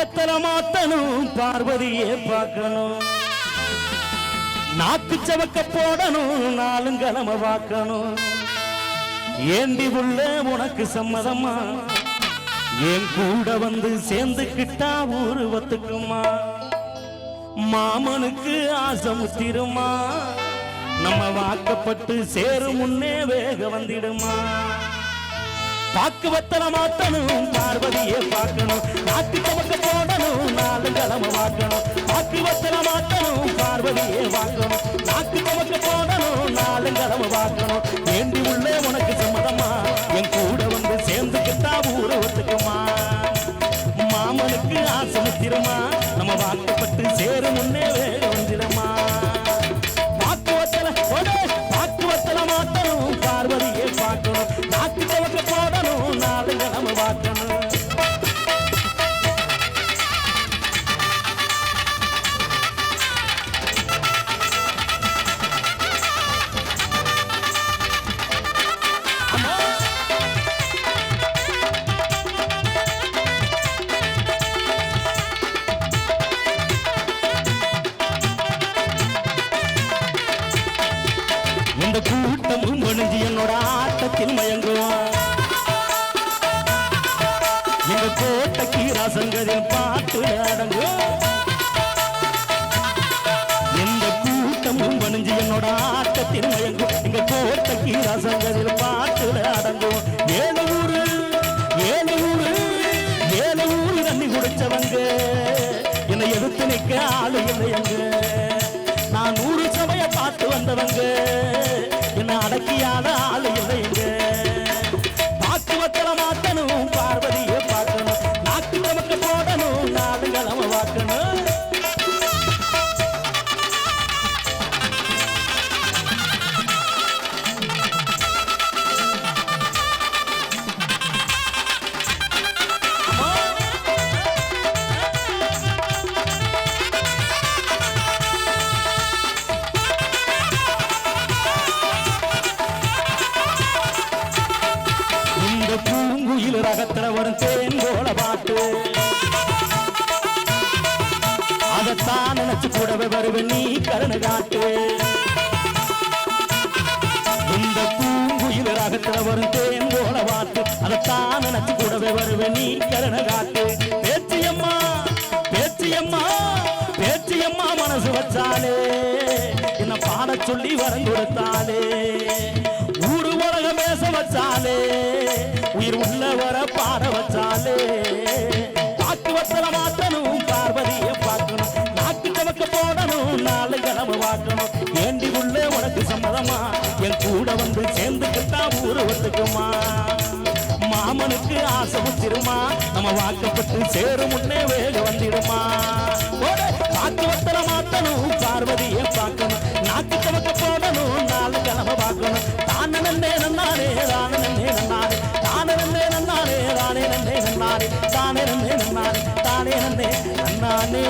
வெத்தல மாத்தணும் பார்வதியே பார்க்கணும் நாக்கு சவக்க போடணும் நாலுங்கிழமை பார்க்கணும் ஏண்டி உள்ள உனக்கு சம்மதமா என் கூட வந்து சேர்ந்துக்கிட்டா ஊரு ஒத்துக்குமா மாமனுக்கு ஆசை முத்திருமா நம்ம வாக்கப்பட்டு சேரும் முன்னே வேக வந்திடுமா பாக்கு வெத்தல மாத்தணும் பார்வதியே பார்க்கணும் நாக்கு சமக்க போடணும் நாலுங்கிழமை பார்க்கணும் பாக்கு வெத்தல மாத்தணும் பார்வதியே பார்க்கணும் நாக்கு சமக்க போடணும் நாலுங்கிழமை பார்க்கணும் வேண்டி உள்ள உனக்கு சம்மதமா என் கூட வந்து சேர்ந்துக்கிட்டா ஊரு ஒத்துக்குமா மாமனுக்கு ஆசை முத்திருமா நம்ம வாக்கப்பட்டு சேரும் முன்னே வேக வந்துடுமா பாக்கு வெத்தல மாத்தணும் பார்வதியே பார்க்கணும் நாக்கு சமக்க போடணும் நாலுங்கிழமை பார்க்கணும் இந்த கூட்டமும் மணிஞ்சு என்னோட ஆட்டத்தில் மயங்குவான் எங்க கோட்டைக்கு ரசங்கதில் பாட்டு அடங்கும் எந்த கூட்டமும் மணிஞ்சு என்னோட ஆட்டத்தில் மயங்கும் எங்க கோட்டைக்கு ரசங்கதில் பாட்டு அடங்கும் ஏழு ஊரு தண்ணி குடிச்சவங்க என்னை எடுத்து நிற்க ஆளு இல்லையங்க நான் 100 சபைய பார்த்து வந்தவங்க என்ன அடக்கியாத ஆளு இல்லைங்க பாக்கு வெத்தல மாத்தணும் பார்வதியை பார்க்கணும் நாக்கு நமக்கு போடணும் நாலுங்கிழமை பார்க்கணும் பூங்குயில் ரகத்துல வரும் தேன் போல பாட்டு அதைத்தான் நினைச்சு கூடவே வருவேன் நீ கருணை காட்டு இந்த பூங்குயில் ரகத்துல வரும் தேன் போல பாட்டு அதைத்தான் நினைச்சு கூடவே வருவேன் நீ கருணை காட்டு பேச்சியம்மா மனசு வச்சாலே என்ன பாட சொல்லி வரம் கொடுத்தாலே ஊரு உலக பேச வச்சாலே உயிர் உள்ள வர பாட வச்சாலே பாக்கு வெத்தல மாத்தணும் பார்வதியை பார்க்கணும் நாக்கு சமக்க போடணும் நாலுங்கிழமை பார்க்கணும் வேண்டி உள்ள உனக்கு சம்மதமா என் கூட வந்து சேர்ந்துக்கிட்டா ஊரு ஒத்துக்குமா மாமனுக்கு ஆசை முத்திருமா நம்ம வாக்கப்பட்டு சேரும் முன்னே வேக வந்திடுமா பாக்கு வெத்தல மாத்தணும் பார்வதியை பார்க்கணும் நாக்கு சமக்க போடணும் நாலுங்கிழமை பார்க்கணும் தானே நன்னாரே தானே நன்னாரே தானே நன்னாரே தானே நன்னாரே தானே நன்னாரே தானே நன்னாரே